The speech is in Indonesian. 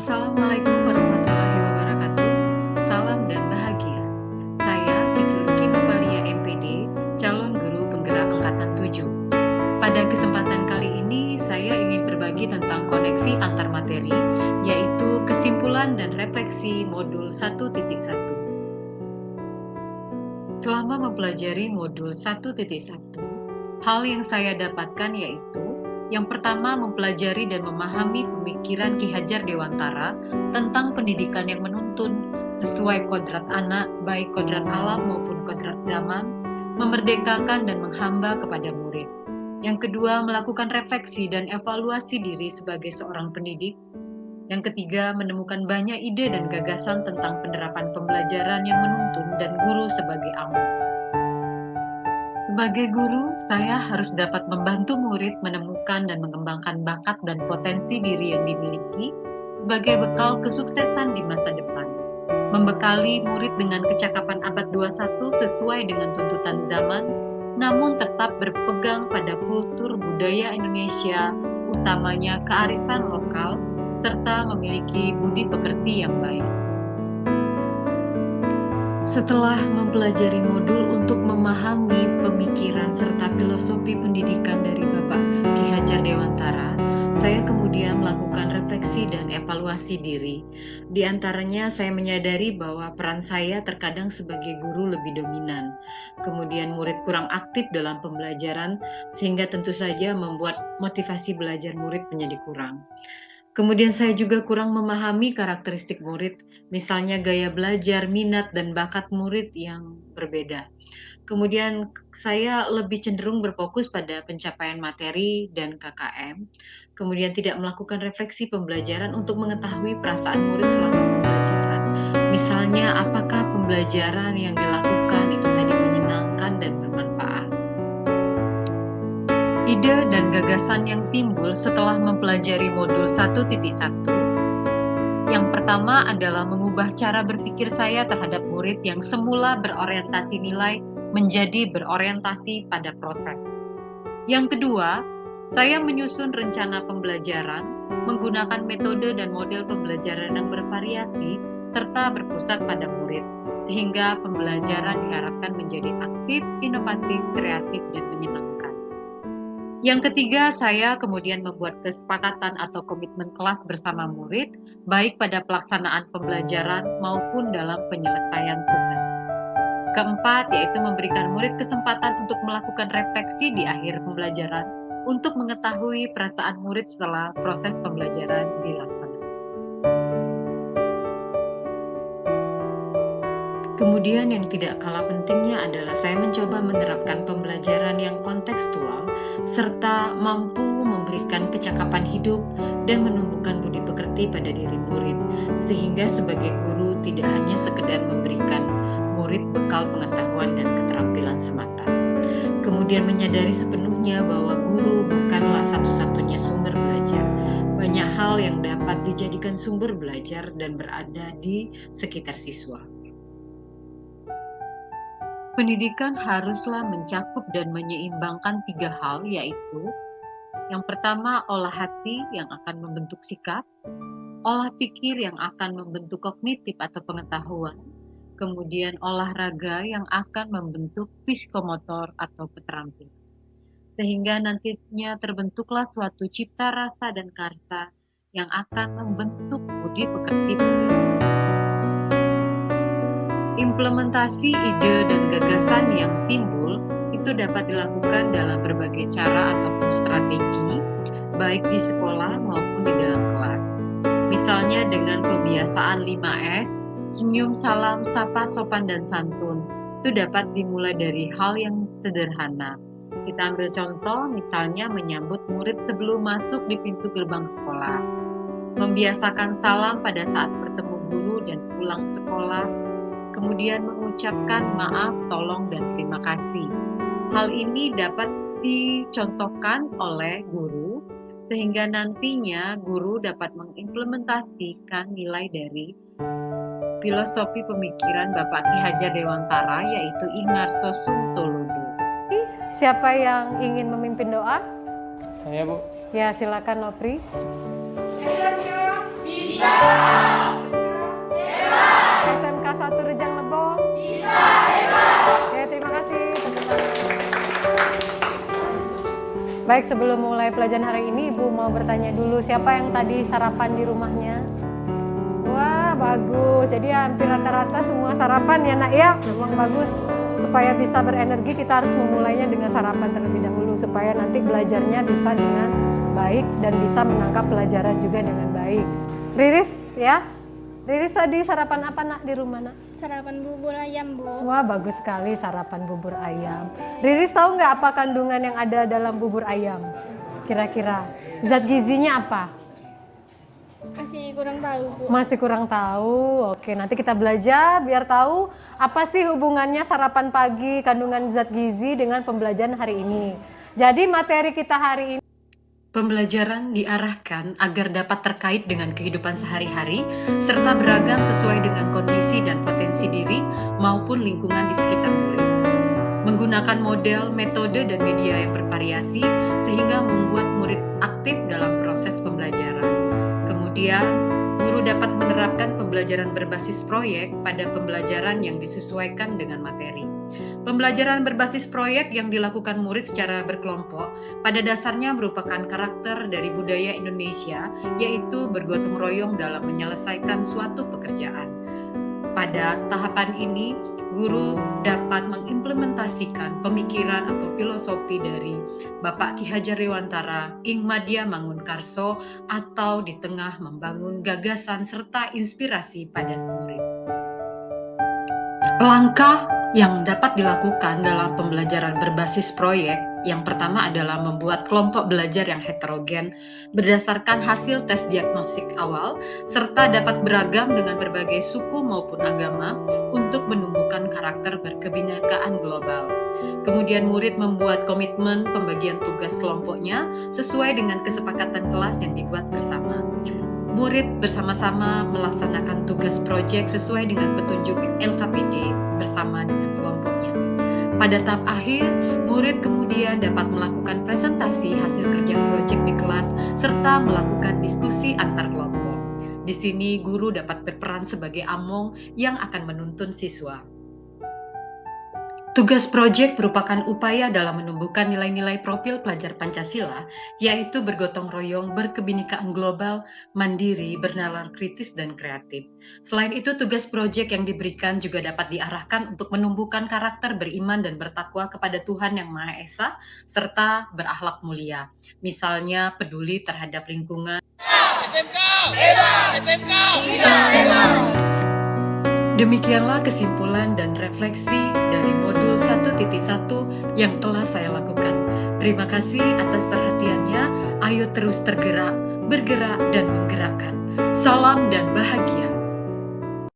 Assalamualaikum warahmatullahi wabarakatuh. Salam dan bahagia. Saya Kiki Luki Novalia MPD, calon guru penggerak angkatan 7. Pada kesempatan kali ini, saya ingin berbagi tentang koneksi antar materi, yaitu kesimpulan dan refleksi modul 1.1. Selama mempelajari modul 1.1, hal yang saya dapatkan yaitu yang pertama, mempelajari dan memahami pemikiran Ki Hajar Dewantara tentang pendidikan yang menuntun sesuai kodrat anak, baik kodrat alam maupun kodrat zaman, memerdekakan dan menghamba kepada murid. Yang kedua, melakukan refleksi dan evaluasi diri sebagai seorang pendidik. Yang ketiga, menemukan banyak ide dan gagasan tentang penerapan pembelajaran yang menuntun dan guru sebagai amil. Sebagai guru, saya harus dapat membantu murid menemukan dan mengembangkan bakat dan potensi diri yang dimiliki sebagai bekal kesuksesan di masa depan. Membekali murid dengan kecakapan abad 21 sesuai dengan tuntutan zaman, namun tetap berpegang pada kultur budaya Indonesia, utamanya kearifan lokal, serta memiliki budi pekerti yang baik. Setelah mempelajari modul untuk memahami pemikiran serta filosofi pendidikan dari Bapak Ki Hajar Dewantara, saya kemudian melakukan refleksi dan evaluasi diri. Di antaranya saya menyadari bahwa peran saya terkadang sebagai guru lebih dominan. Kemudian murid kurang aktif dalam pembelajaran sehingga tentu saja membuat motivasi belajar murid menjadi kurang. Kemudian saya juga kurang memahami karakteristik murid, misalnya gaya belajar, minat, dan bakat murid yang berbeda. Kemudian saya lebih cenderung berfokus pada pencapaian materi dan KKM. Kemudian tidak melakukan refleksi pembelajaran untuk mengetahui perasaan murid selama pembelajaran. Misalnya, apakah pembelajaran yang dilakukan itu tadi menyenangkan dan bermanfaat. Ide dan gagasan yang timbul setelah mempelajari modul 1.1. Yang pertama adalah mengubah cara berpikir saya terhadap murid yang semula berorientasi nilai menjadi berorientasi pada proses. Yang kedua, saya menyusun rencana pembelajaran menggunakan metode dan model pembelajaran yang bervariasi serta berpusat pada murid, sehingga pembelajaran diharapkan menjadi aktif, inovatif, kreatif, dan menyenangkan. Yang ketiga, saya kemudian membuat kesepakatan atau komitmen kelas bersama murid, baik pada pelaksanaan pembelajaran maupun dalam penyelesaian tugas. Keempat, yaitu memberikan murid kesempatan untuk melakukan refleksi di akhir pembelajaran untuk mengetahui perasaan murid setelah proses pembelajaran dilaksanakan. Kemudian yang tidak kalah pentingnya adalah saya mencoba menerapkan pembelajaran yang kontekstual serta mampu memberikan kecakapan hidup dan menumbuhkan budi pekerti pada diri murid, sehingga sebagai guru tidak hanya sekedar memberikan murid bekal pengetahuan dan keterampilan semata. Kemudian menyadari sepenuhnya bahwa guru bukanlah satu-satunya sumber belajar. Banyak hal yang dapat dijadikan sumber belajar dan berada di sekitar siswa. Pendidikan haruslah mencakup dan menyeimbangkan 3 hal, yaitu yang pertama, olah hati yang akan membentuk sikap, olah pikir yang akan membentuk kognitif atau pengetahuan, kemudian olahraga yang akan membentuk psikomotor atau keterampilan. Sehingga nantinya terbentuklah suatu cipta rasa dan karsa yang akan membentuk budi pekerti murid. Implementasi ide dan gagasan yang timbul itu dapat dilakukan dalam berbagai cara ataupun strategi, baik di sekolah maupun di dalam kelas. Misalnya dengan pembiasaan 5S, senyum, salam, sapa, sopan, dan santun. Itu dapat dimulai dari hal yang sederhana. Kita ambil contoh, misalnya menyambut murid sebelum masuk di pintu gerbang sekolah. Membiasakan salam pada saat bertemu guru dan pulang sekolah. Kemudian mengucapkan maaf, tolong, dan terima kasih. Hal ini dapat dicontohkan oleh guru, sehingga nantinya guru dapat mengimplementasikan nilai dari filosofi pemikiran Bapak Ki Hajar Dewantara, yaitu Ingarso Suntolodo. Siapa yang ingin memimpin doa? Saya, Bu. Ya, silakan Nopri. Bisa. Baik, sebelum mulai pelajaran hari ini, Ibu mau bertanya dulu, siapa yang tadi sarapan di rumahnya? Wah, bagus. Jadi hampir rata-rata semua sarapan ya nak ya, memang bagus. Supaya bisa berenergi, kita harus memulainya dengan sarapan terlebih dahulu, supaya nanti belajarnya bisa dengan baik dan bisa menangkap pelajaran juga dengan baik. Riris ya, Riris tadi sarapan apa nak di rumah nak? Sarapan bubur ayam, Bu. Wah, bagus sekali sarapan bubur ayam. Riris tahu nggak apa kandungan yang ada dalam bubur ayam? Kira-kira zat gizinya apa? Masih kurang tahu, Bu. Masih kurang tahu. Oke, nanti kita belajar biar tahu apa sih hubungannya sarapan pagi, kandungan zat gizi dengan pembelajaran hari ini. Jadi materi kita hari ini Pembelajaran diarahkan agar dapat terkait dengan kehidupan sehari-hari serta beragam sesuai dengan kondisi dan potensi diri maupun lingkungan di sekitar murid. Menggunakan model, metode, dan media yang bervariasi sehingga membuat murid aktif dalam proses pembelajaran. Kemudian, guru dapat menerapkan pembelajaran berbasis proyek pada pembelajaran yang disesuaikan dengan materi. Pembelajaran berbasis proyek yang dilakukan murid secara berkelompok pada dasarnya merupakan karakter dari budaya Indonesia, yaitu bergotong royong dalam menyelesaikan suatu pekerjaan. Pada tahapan ini, guru dapat mengimplementasikan pemikiran atau filosofi dari Bapak Ki Hajar Dewantara, Ing Madya Mangunkarso, atau di tengah membangun gagasan serta inspirasi pada murid. Langkah yang dapat dilakukan dalam pembelajaran berbasis proyek yang pertama adalah membuat kelompok belajar yang heterogen berdasarkan hasil tes diagnostik awal serta dapat beragam dengan berbagai suku maupun agama untuk menumbuhkan karakter berkebinekaan global. Kemudian murid membuat komitmen pembagian tugas kelompoknya sesuai dengan kesepakatan kelas yang dibuat bersama. Murid bersama-sama melaksanakan tugas proyek sesuai dengan petunjuk LKPD bersama dengan kelompoknya. Pada tahap akhir, murid kemudian dapat melakukan presentasi hasil kerja proyek di kelas serta melakukan diskusi antar kelompok. Di sini guru dapat berperan sebagai among yang akan menuntun siswa. Tugas proyek merupakan upaya dalam menumbuhkan nilai-nilai profil pelajar Pancasila, yaitu bergotong royong, berkebinekaan global, mandiri, bernalar kritis, dan kreatif. Selain itu, tugas proyek yang diberikan juga dapat diarahkan untuk menumbuhkan karakter beriman dan bertakwa kepada Tuhan Yang Maha Esa, serta berakhlak mulia. Misalnya, peduli terhadap lingkungan. SMK! Hebat! SMK! Bisa hebat! Demikianlah kesimpulan dan refleksi dari modul 1.1 yang telah saya lakukan. Terima kasih atas perhatiannya. Ayo terus tergerak, bergerak, dan menggerakkan. Salam dan bahagia.